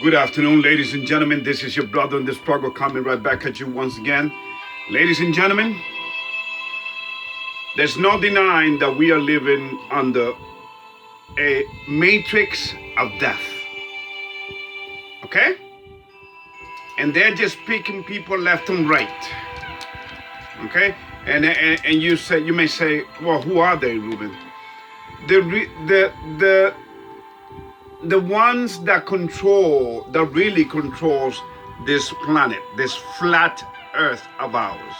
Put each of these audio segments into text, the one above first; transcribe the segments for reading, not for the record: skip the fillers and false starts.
Good afternoon, ladies and gentlemen. This is your brother in the struggle coming right back at you once again. Ladies and gentlemen, there's no denying that we are living under a matrix of death. Okay? And they're just picking people left and right. Okay? And you may say, well, who are they, Ruben? The ones that really controls this planet, this flat earth of ours.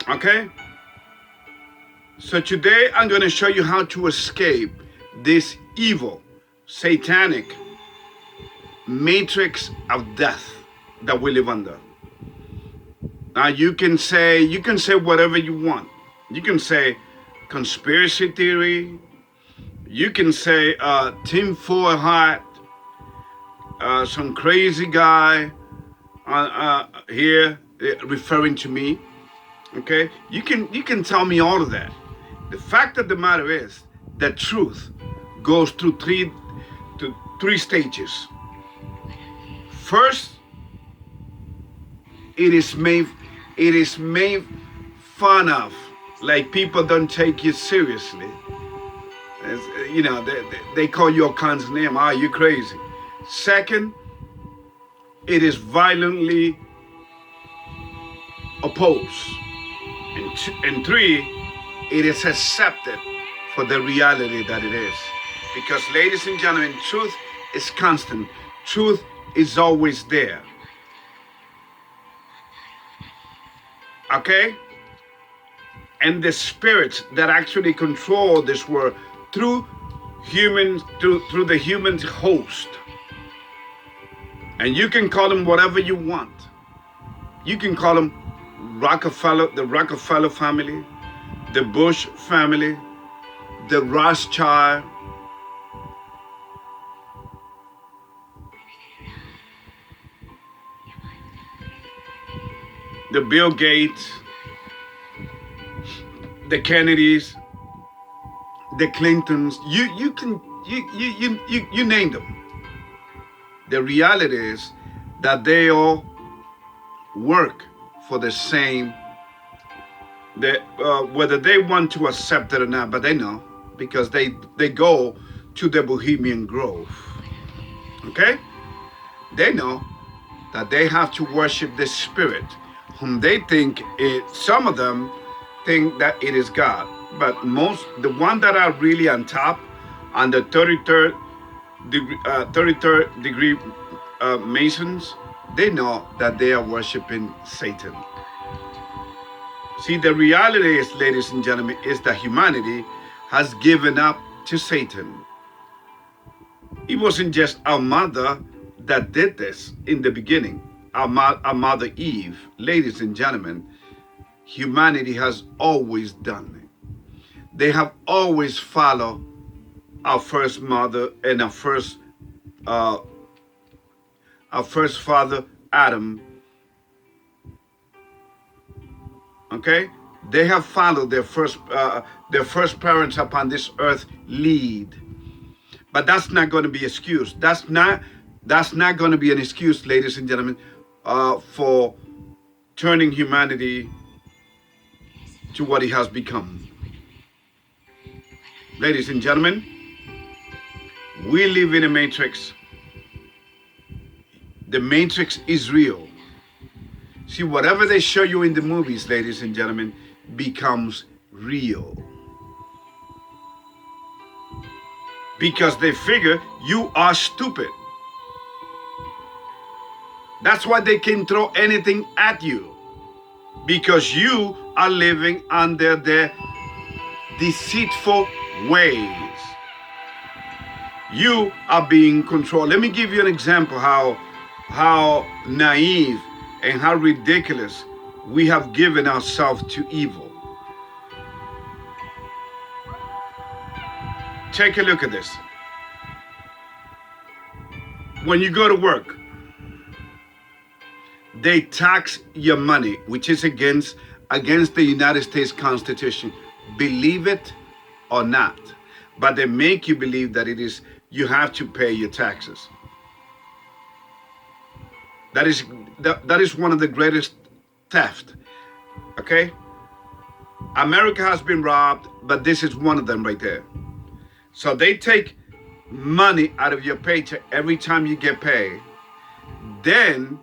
Okay? So today I'm going to show you how to escape this evil, satanic matrix of death that we live under. Now you can say whatever you want. You can say conspiracy theory. You can say tinfoil hat, some crazy guy here referring to me. Okay, you can tell me all of that. The fact of the matter is that truth goes through three stages. First, it is made fun of, like people don't take you seriously. You know, they call you all kinds of names. Ah, you crazy. Second, it is violently opposed. And three, it is accepted for the reality that it is. Because, ladies and gentlemen, truth is constant. Truth is always there. Okay? And the spirits that actually control this world through the human host. And you can call them whatever you want. You can call them the Rockefeller family, the Bush family, the Rothschild, the Bill Gates, the Kennedys, the Clintons. You name them. The reality is that they all work for the same, whether they want to accept it or not, but they know, because they go to the Bohemian Grove. Okay? They know that they have to worship the spirit, whom they think some of them think that it is God. But the ones that are really on top, on the 33rd degree Masons, they know that they are worshiping Satan. See, the reality is, ladies and gentlemen, is that humanity has given up to Satan. It wasn't just our mother that did this in the beginning. Our mother Eve. Ladies and gentlemen, humanity has always done it. They have always followed our first mother and our first father, Adam. Okay, they have followed their first parents upon this earth lead. But that's not going to be an excuse. That's not going to be an excuse, ladies and gentlemen, for turning humanity to what it has become. Ladies and gentlemen, we live in a matrix. The matrix is real. See, whatever they show you in the movies, ladies and gentlemen, becomes real. Because they figure you are stupid. That's why they can throw anything at you. Because you are living under their deceitful ways. You are being controlled. Let me give you an example how naive and how ridiculous we have given ourselves to evil. Take a look at this. When you go to work, they tax your money, which is against the United States Constitution. Believe it or not. but they make you believe that you have to pay your taxes. That is one of the greatest theft. Okay? America has been robbed, but this is one of them right there. So they take money out of your paycheck every time you get paid. Then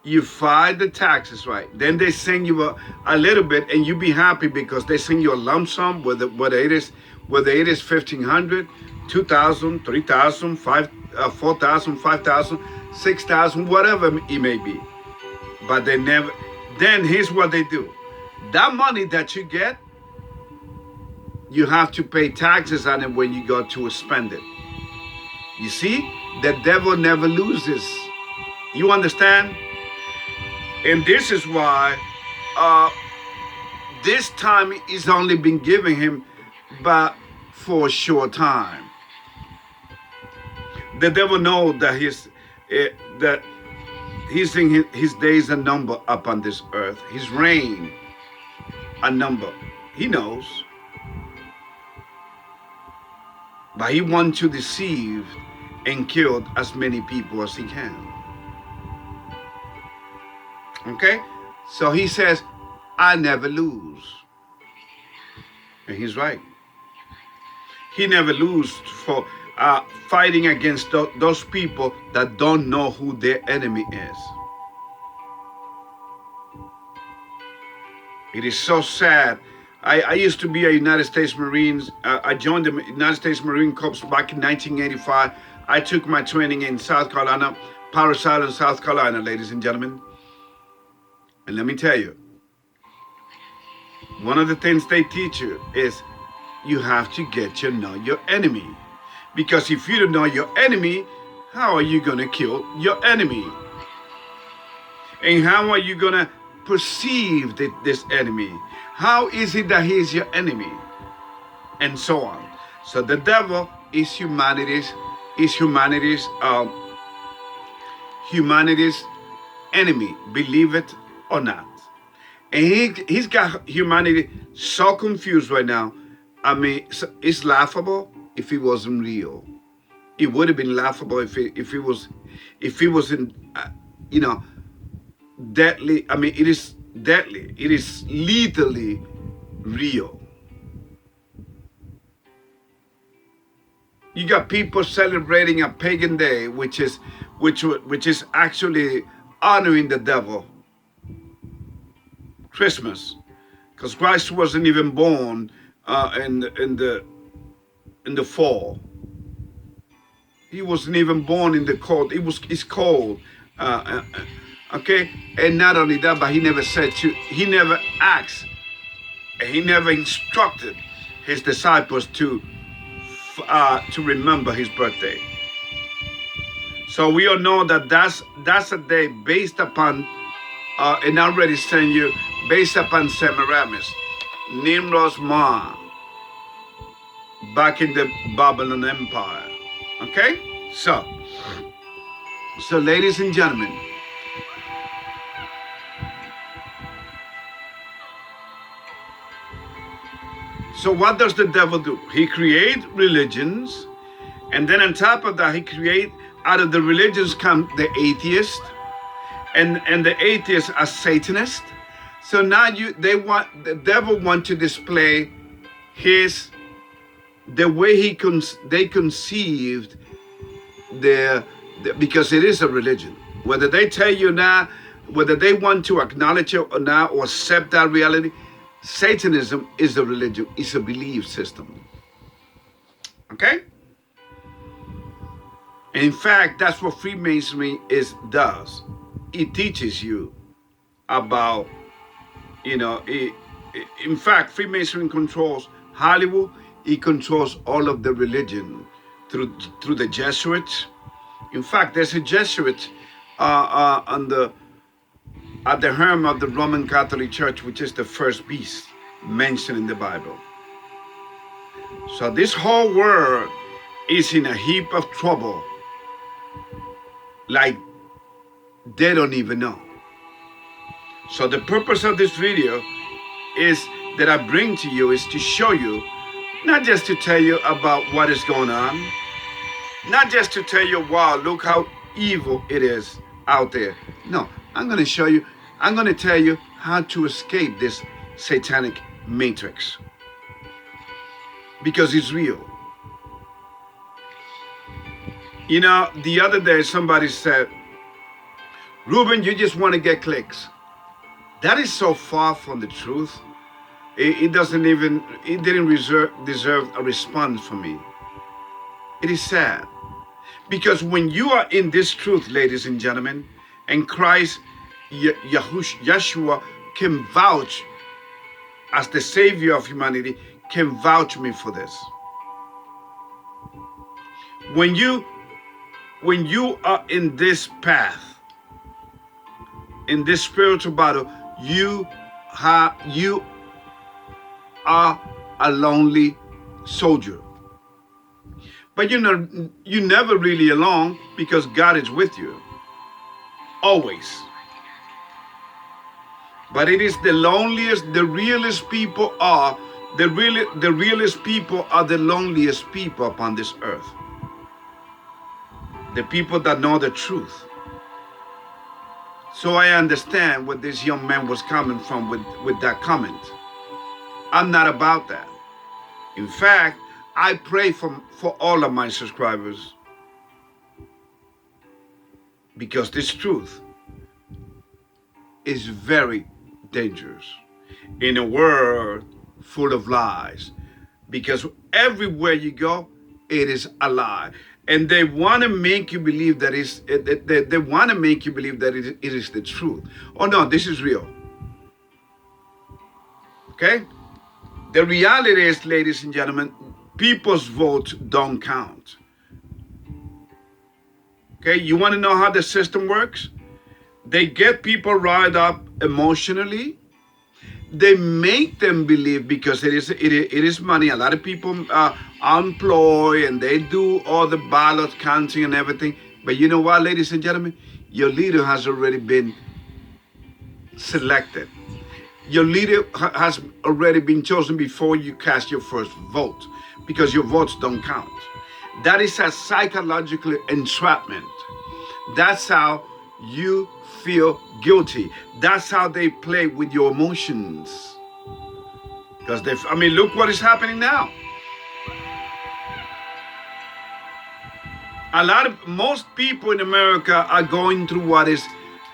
you file the taxes, right? Then they send you a little bit, and you be happy because they send you a lump sum, whether it is $1,500, $2,000, $3,000, $4,000, $5,000, $6,000, whatever it may be. But they never. Then here's what they do: that money that you get, you have to pay taxes on it when you go to spend it. You see, the devil never loses. You understand? And this is why this time is only been given him, but for a short time. The devil knows that his days are numbered upon this earth. His reign a number. He knows. But he wants to deceive and kill as many people as he can. Okay? So he says, I never lose. And he's right. He never loses for fighting against those people that don't know who their enemy is. It is so sad. I used to be a United States Marines. I joined the United States Marine Corps back in 1985. I took my training in South Carolina, Parris Island, South Carolina, ladies and gentlemen. And let me tell you, one of the things they teach you is you have to get to know your enemy. Because if you don't know your enemy, how are you going to kill your enemy? And how are you going to perceive this enemy? How is it that he is your enemy? And so on. So the devil is humanity's enemy, believe it or not. And he's got humanity so confused right now. I mean, it's laughable if it wasn't real. It would have been laughable if it wasn't, deadly. I mean, it is deadly. It is lethally real. You got people celebrating a pagan day, which is actually honoring the devil. Christmas, because Christ wasn't even born in the fall. He wasn't even born in the cold. It's cold. Okay, and not only that, but he never asked, and he never instructed his disciples to remember his birthday. So we all know that that's a day based upon, and I already sent you, based upon Semiramis, Nimrod's mom, back in the Babylon Empire. Okay? So ladies and gentlemen, so what does the devil do? He creates religions, and then on top of that, he creates, out of the religions come the atheists, and the atheists are Satanists. So now the devil want to display the way they conceived because it is a religion. Whether they tell you now, whether they want to acknowledge it or not, or accept that reality, Satanism is a religion. It's a belief system. Okay? In fact, that's what Freemasonry does. It teaches you about, in fact, Freemasonry controls Hollywood. It controls all of the religion through the Jesuits. In fact, there's a Jesuit at the helm of the Roman Catholic Church, which is the first beast mentioned in the Bible. So this whole world is in a heap of trouble, like they don't even know. So the purpose of this video is that I bring to you is to show you Not just to tell you about what is going on. Not just to tell you, wow, look how evil it is out there. No, I'm going to show you, I'm going to tell you how to escape this satanic matrix. Because it's real. You know, the other day somebody said, Ruben, you just want to get clicks. That is so far from the truth. It didn't deserve a response from me. It is sad. Because when you are in this truth, ladies and gentlemen, and Christ, Yeshua can vouch as the Savior of humanity, can vouch me for this. When you are in this path, in this spiritual battle, you are a lonely soldier. But you're never really alone, because God is with you. Always. But it is the loneliest, the realest people are, the realest people are the loneliest people upon this earth. The people that know the truth. So I understand what this young man was coming from with that comment. I'm not about that. In fact, I pray for all of my subscribers, because this truth is very dangerous in a world full of lies, because everywhere you go, it is a lie. And they want to make you believe that they want to make you believe that it is the truth. Oh no, this is real. Okay? The reality is, ladies and gentlemen, people's votes don't count. Okay? You want to know how the system works? They get people riled up emotionally. They make them believe, because it is money. A lot of people are employed and they do all the ballot counting and everything. But you know what, ladies and gentlemen? Your leader has already been selected. Your leader has already been chosen before you cast your first vote, because your votes don't count. That is a psychological entrapment. That's how you feel guilty. That's how they play with your emotions. Because look what is happening now. Most people in America are going through what is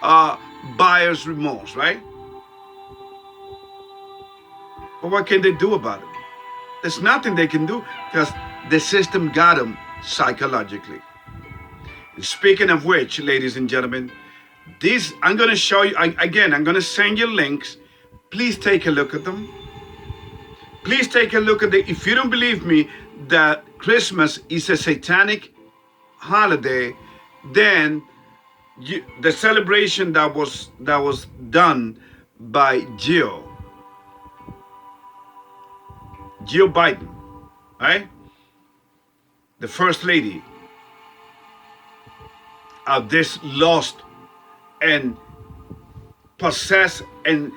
buyer's remorse, right? But what can they do about it? There's nothing they can do, because the system got them psychologically. Speaking of which, ladies and gentlemen, I'm going to show you, again, I'm going to send you links. Please take a look at them. Please take a look at if you don't believe me that Christmas is a satanic holiday, then the celebration that was done by Jill Biden, right? The first lady of this lost and possessed and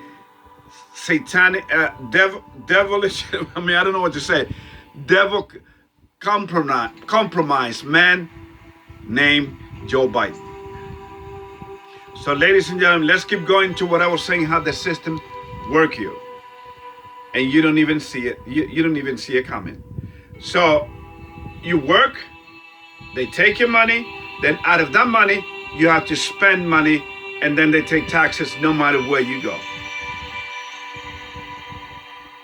satanic, devilish, I don't know what to say, devil compromised man named Joe Biden. So ladies and gentlemen, let's keep going to what I was saying, how the system works here. And you don't even see it. You don't even see it coming. So you work, they take your money, then out of that money, you have to spend money, and then they take taxes no matter where you go.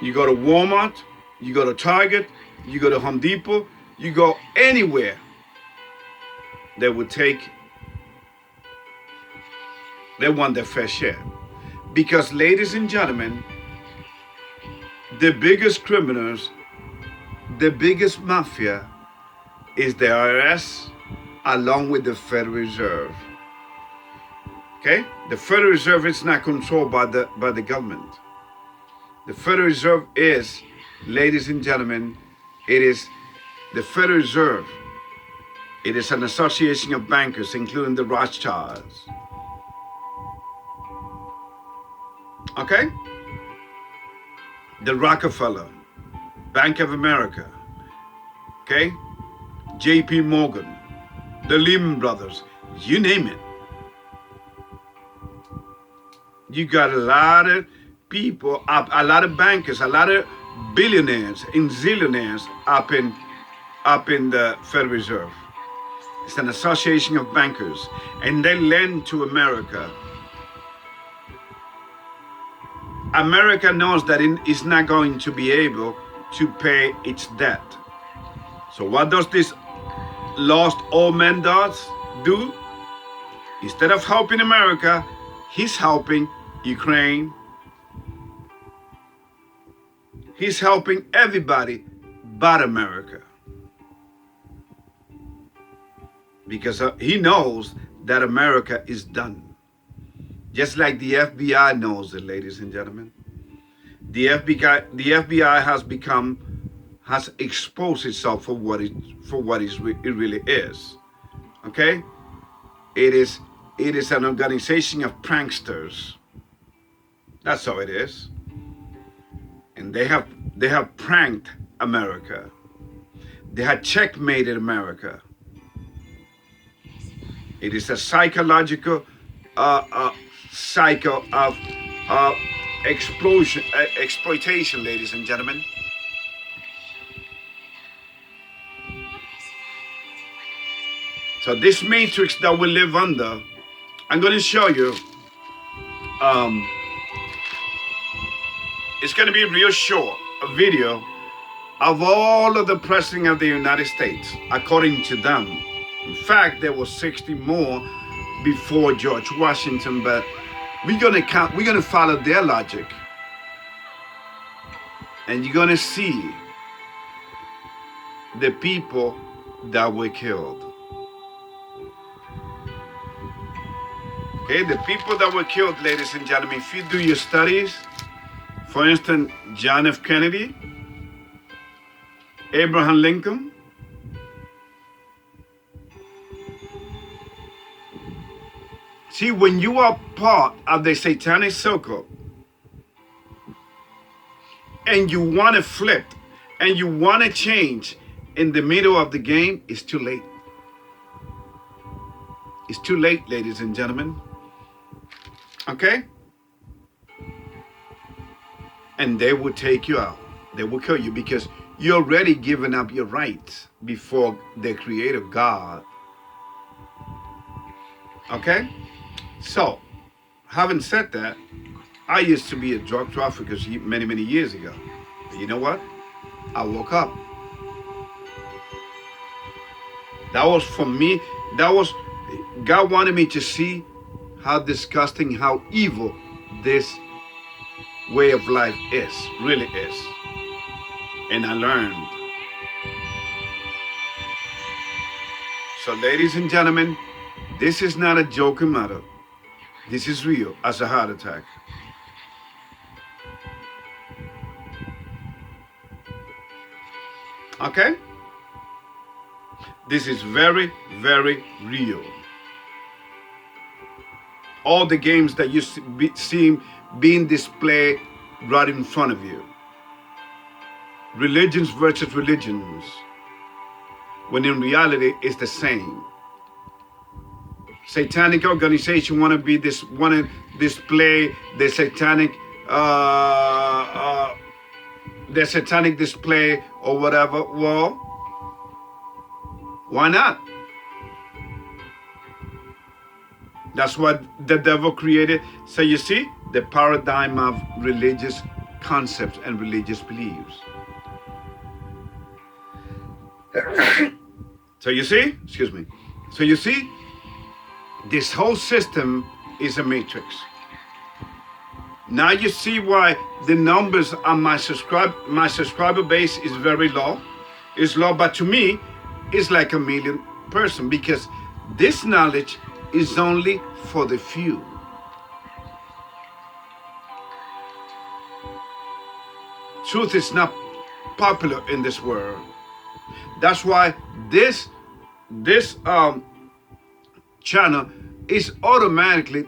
You go to Walmart, you go to Target, you go to Home Depot, you go anywhere, they want their fair share. Because, ladies and gentlemen, the biggest criminals, the biggest mafia is the IRS, along with the Federal Reserve. Okay? The Federal Reserve is not controlled by the government. The Federal Reserve is, ladies and gentlemen, it is the Federal Reserve. It is an association of bankers, including the Rothschilds. Okay? The Rockefeller. Bank of America, okay? JP Morgan, the Lehman Brothers, you name it. You got a lot of people up, a lot of bankers, a lot of billionaires and zillionaires up in the Federal Reserve. It's an association of bankers, and they lend to America. America knows that it is not going to be able to pay its debt. So what does this lost old man do? Instead of helping America, he's helping Ukraine. He's helping everybody but America. Because he knows that America is done. Just like the FBI knows it, ladies and gentlemen. The FBI has exposed itself for what it really is. Okay? It is an organization of pranksters. That's how it is. And they have pranked America. They have checkmated America. It is a psychological cycle of exploitation, ladies and gentlemen. So this matrix that we live under, I'm going to show you. It's going to be real short, a video of all of the presidents of the United States, according to them. In fact, there were 60 more before George Washington, but we're gonna follow their logic. And you're gonna see the people that were killed. Okay, the people that were killed, ladies and gentlemen, if you do your studies, for instance, John F. Kennedy, Abraham Lincoln, see, when you are part of the satanic circle and you want to flip and you want to change in the middle of the game, it's too late. It's too late, ladies and gentlemen. Okay? And they will take you out. They will kill you because you're already given up your rights before the Creator God. Okay? So, having said that, I used to be a drug trafficker many, many years ago. But you know what? I woke up. That was for me. God wanted me to see how disgusting, how evil this way of life really is. And I learned. So, ladies and gentlemen, this is not a joking matter. This is real as a heart attack. Okay? This is very, very real. All the games that you see being displayed right in front of you. Religions versus religions. When in reality, it's the same. Satanic organization want to display the satanic display or whatever. Well, why not? That's what the devil created. So you see, the paradigm of religious concepts and religious beliefs. So you see, So you see, this whole system is a matrix. Now you see why the numbers on my subscriber base is very low. It's low, but to me, it's like 1 million person because this knowledge is only for the few. Truth is not popular in this world. That's why this channel is automatically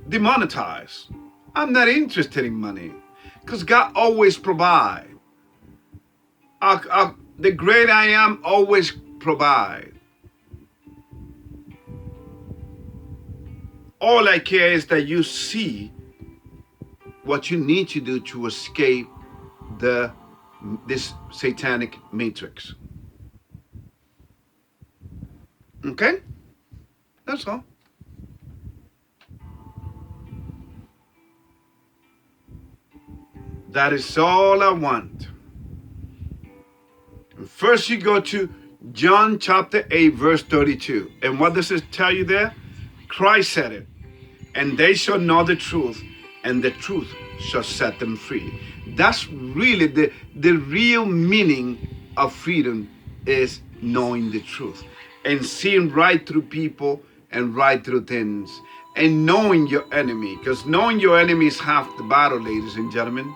demonetized. I'm not interested in money because God always provides. The great I am always provide. All I care is that you see what you need to do to escape this satanic matrix. Okay? That's all. That is all I want. First you go to John chapter 8 verse 32. And what does it tell you there? Christ said it. And they shall know the truth, and the truth shall set them free. That's really the real meaning of freedom, is knowing the truth and seeing right through people and right through things, and knowing your enemy, because knowing your enemy is half the battle, ladies and gentlemen.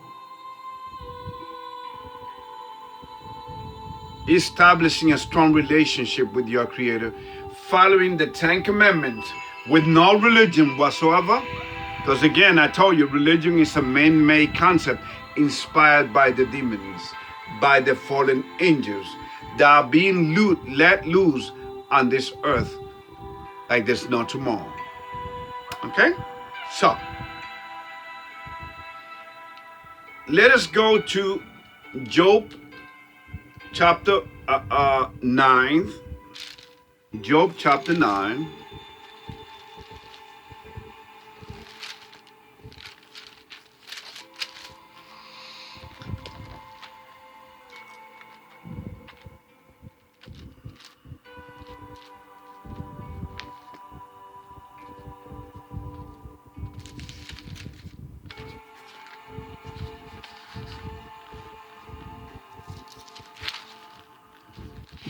Establishing a strong relationship with your Creator, following the 10 Commandments with no religion whatsoever. Because again, I told you, religion is a man-made concept inspired by the demons, by the fallen angels that are being let loose on this earth like there's no tomorrow. Okay? So, let us go to Job chapter 9. Job chapter 9.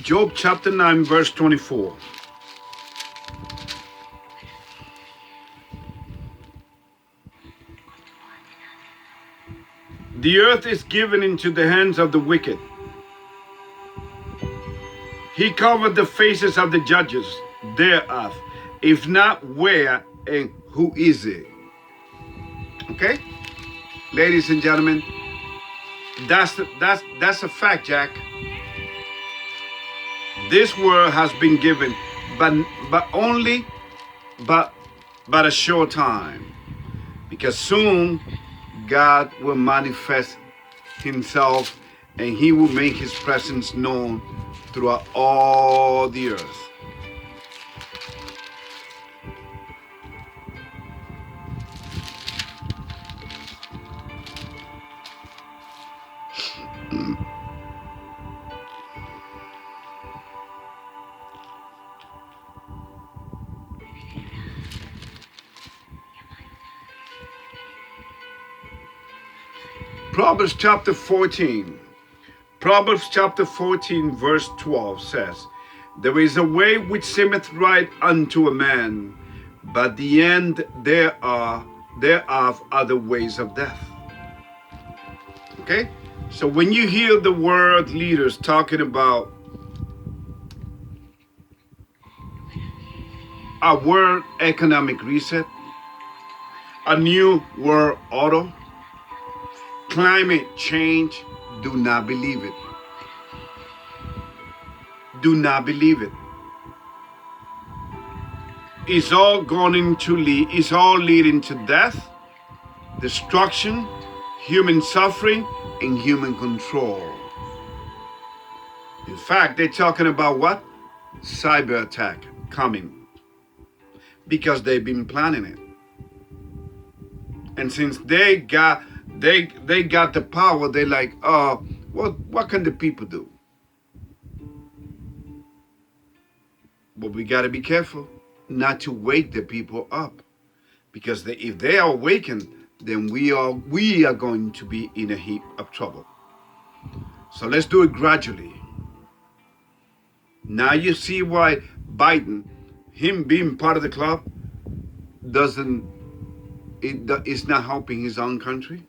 Job chapter 9 verse 24. The earth is given into the hands of the wicked. He covered the faces of the judges thereof. If not, where and who is it? Okay? Ladies and gentlemen, that's a fact, Jack. This world has been given, but only a short time, because soon God will manifest himself and he will make his presence known throughout all the earth. Proverbs chapter 14. Proverbs chapter 14 verse 12 says, there is a way which seemeth right unto a man, but the end thereof are the ways of death. Okay? So when you hear the world leaders talking about a world economic reset, a new world order, climate change, do not believe it. Do not believe it. It's all it's all leading to death, destruction, human suffering, and human control. In fact, they're talking about what? Cyber attack coming, because they've been planning it. And since they got the power, they're like, oh, what can the people do? But we got to be careful not to wake the people up, because if they are awakened, then we are going to be in a heap of trouble. So let's do it gradually. Now you see why Biden, him being part of the club, it's not helping his own country.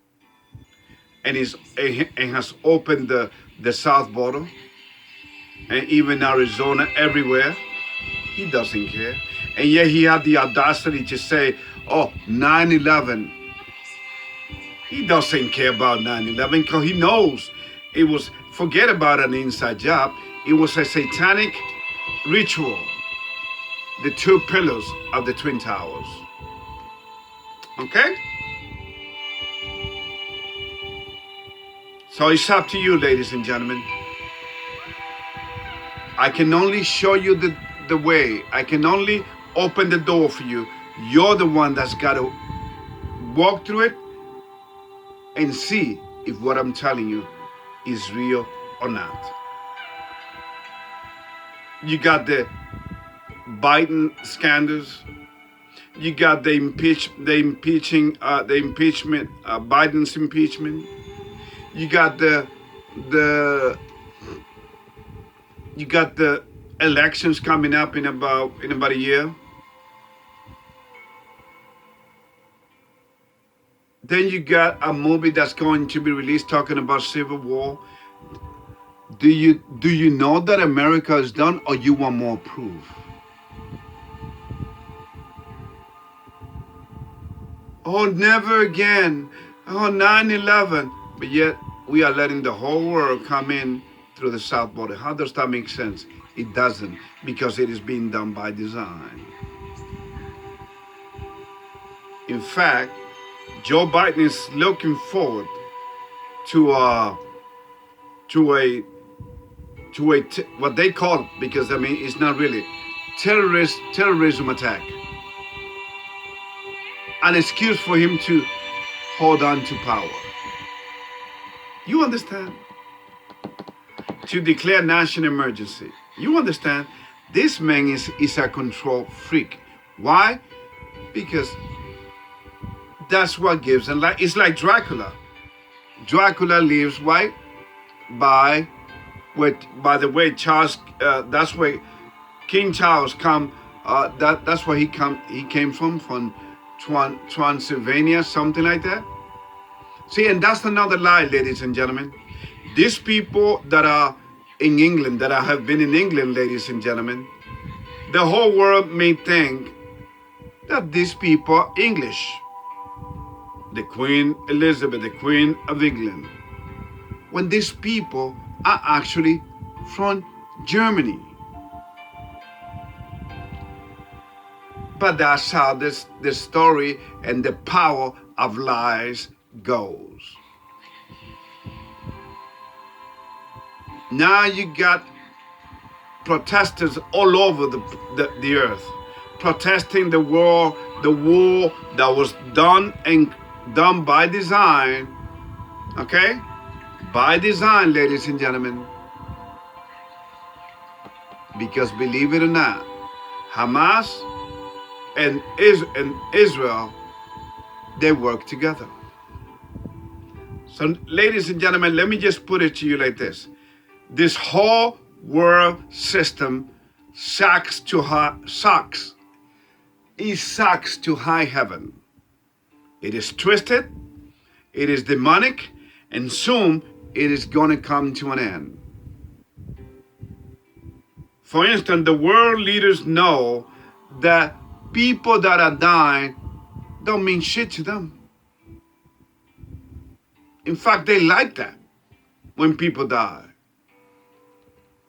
And has opened the south border, and even Arizona, everywhere. He doesn't care. And yet he had the audacity to say, oh, 9/11. He doesn't care about 9/11 because he knows it was forget about an inside job. It was a satanic ritual, the two pillars of the Twin Towers. Okay? So it's up to you, ladies and gentlemen. I can only show you the way. I can only open the door for you. You're the one that's got to walk through it and see if what I'm telling you is real or not. You got the Biden scandals. You got the impeachment, Biden's impeachment. You got the elections coming up in about a year. Then you got a movie that's going to be released talking about civil war. Do you know that America is done, or you want more proof? Oh, never again. Oh, 9/11. But yet we are letting the whole world come in through the south border. How does that make sense? It doesn't, because it is being done by design. In fact, Joe Biden is looking forward to what they call, because I mean it's not really terrorism attack, an excuse for him to hold on to power. You understand? To declare national emergency. You understand? This man is a control freak. Why? Because that's what gives him life. It's like Dracula. Dracula lives why? By the way Charles. That's where King Charles come. That's where he came from Transylvania, something like that. See, and that's another lie, ladies and gentlemen. These people that are in England, that have been in England, ladies and gentlemen, the whole world may think that these people are English. The Queen Elizabeth, the Queen of England, when these people are actually from Germany. But that's how the story and the power of lies goes. Now you got protesters all over the earth, protesting the war that was done by design, okay? By design, ladies and gentlemen. Because believe it or not, Hamas and Israel, they work together. So, ladies and gentlemen, let me just put it to you like this. This whole world system sucks to high heaven. It is twisted, it is demonic, and soon it is going to come to an end. For instance, the world leaders know that people that are dying don't mean shit to them. In fact, they like that when people die.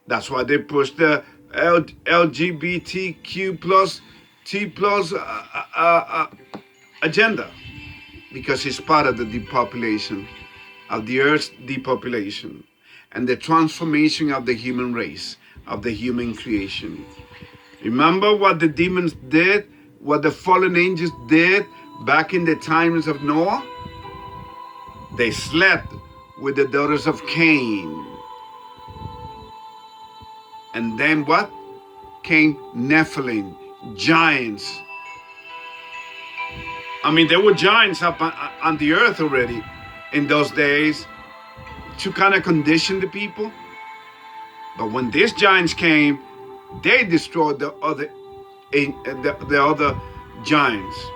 That's why they push the LGBTQ plus T plus agenda, because it's part of the depopulation of the earth's depopulation and the transformation of the human race, of the human creation. Remember what the demons did, what the fallen angels did back in the times of Noah? They slept with the daughters of Cain. And then what? Came Nephilim, giants. I mean, there were giants up on the earth already in those days to kind of condition the people. But when these giants came, they destroyed the other giants.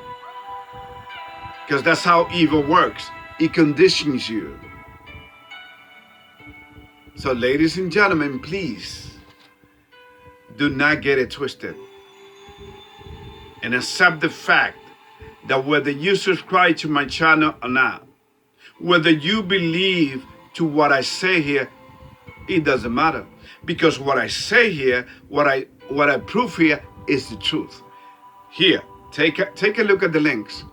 Because that's how evil works. It conditions you. So, ladies and gentlemen, please do not get it twisted. And accept the fact that whether you subscribe to my channel or not, whether you believe to what I say here It doesn't matter, because what I say here, what I prove here is the truth. Here, take a look at the links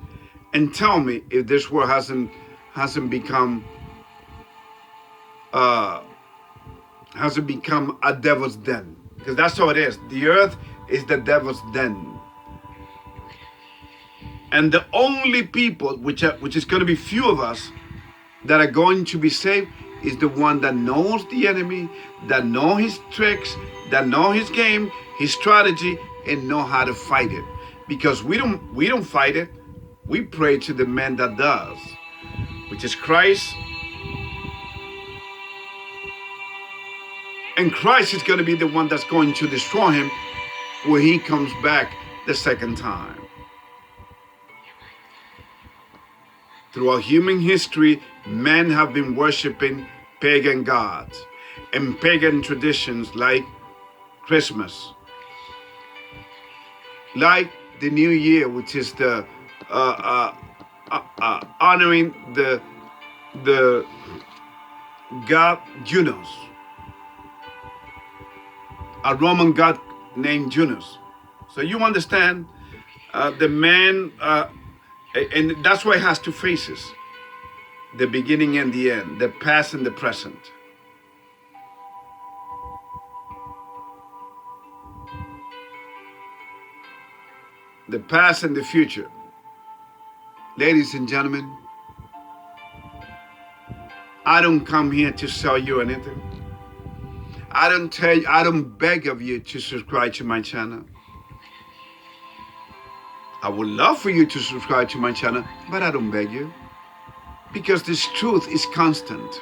and tell me if this world hasn't become a devil's den, because that's how it is. The earth is the devil's den. And the only people, which is going to be few of us, that are going to be saved is the one that knows the enemy, that know his tricks, that know his game, his strategy, and know how to fight it. Because we don't fight it. We pray to the man that does, which is Christ. And Christ is going to be the one that's going to destroy him when he comes back the second time. Throughout human history, men have been worshiping pagan gods and pagan traditions like Christmas, like the New Year, which is the honoring the god Junos, a Roman god named Junos. So you understand, the man. And that's why it has two faces, the beginning and the end, the past and the present. The past and the future. Ladies and gentlemen, I don't come here to sell you anything. I don't beg of you to subscribe to my channel. I would love for you to subscribe to my channel, but I don't beg you, because this truth is constant.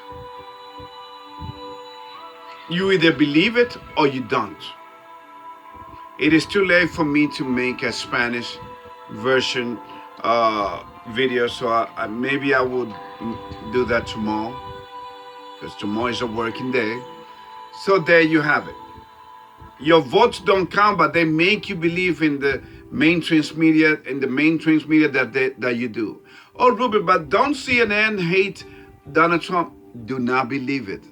You either believe it or you don't. It is too late for me to make a Spanish version video, so maybe I would do that tomorrow, because tomorrow is a working day. So there you have it. Your votes don't count, but they make you believe in the mainstream media, that you do. Oh, Ruben, but don't CNN hate Donald Trump? Do not believe it.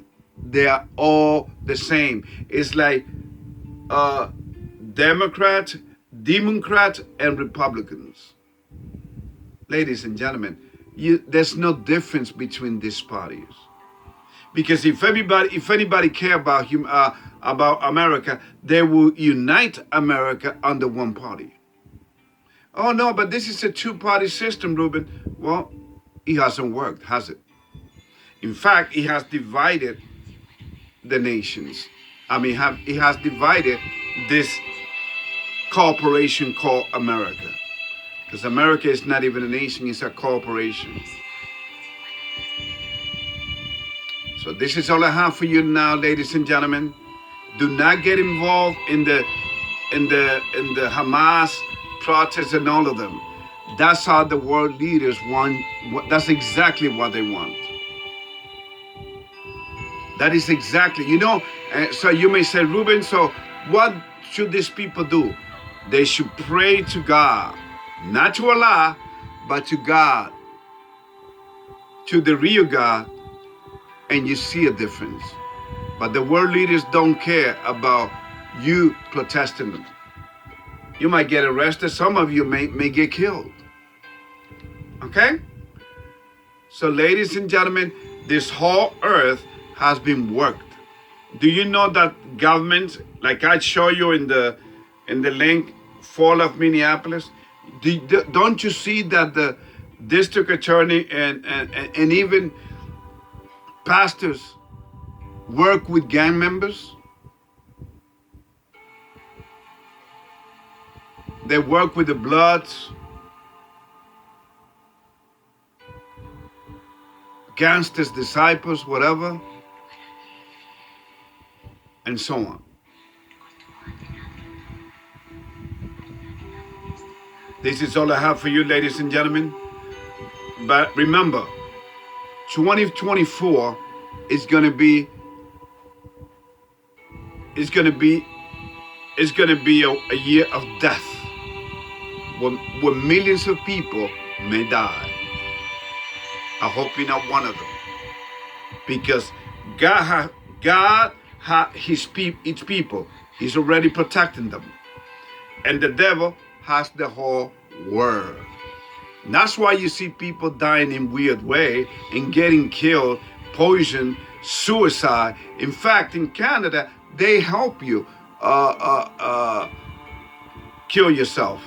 They are all the same. It's like Democrat, and Republicans. Ladies and gentlemen, there's no difference between these parties. Because if anybody care about America, they will unite America under one party. Oh no, but this is a two-party system, Ruben. Well, it hasn't worked, has it? In fact, it has divided the nations. I mean, it has divided this corporation called America. Because America is not even a nation, it's a corporation. So this is all I have for you now, ladies and gentlemen. Do not get involved in the Hamas protests and all of them. That's how the world leaders want. That's exactly what they want. That is exactly, so you may say, Ruben, so what should these people do? They should pray to God, not to Allah, but to God, to the real God, and you see a difference. But the world leaders don't care about you protesting them. You might get arrested. Some of you may get killed. Okay? So ladies and gentlemen, this whole earth has been worked. Do you know that governments, like I show you in the link, fall of Minneapolis, don't you see that the district attorney and even pastors work with gang members? They work with the Bloods, gangsters, disciples, whatever, and so on. This is all I have for you, ladies and gentlemen. But remember, 2024 is going to be a year of death, when millions of people may die. I hope you're not one of them, because God God has its people. He's already protecting them. And the devil has the whole world. And that's why you see people dying in weird way and getting killed, poisoned, suicide. In fact, in Canada, they help you kill yourself.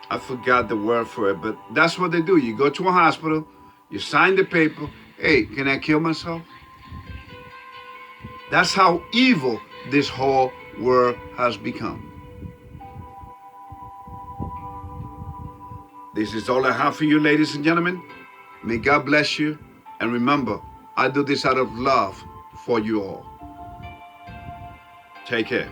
I forgot the word for it, but that's what they do. You go to a hospital, you sign the paper. Hey, can I kill myself? That's how evil this whole world has become. This is all I have for you, ladies and gentlemen. May God bless you. And remember, I do this out of love for you all. Take care.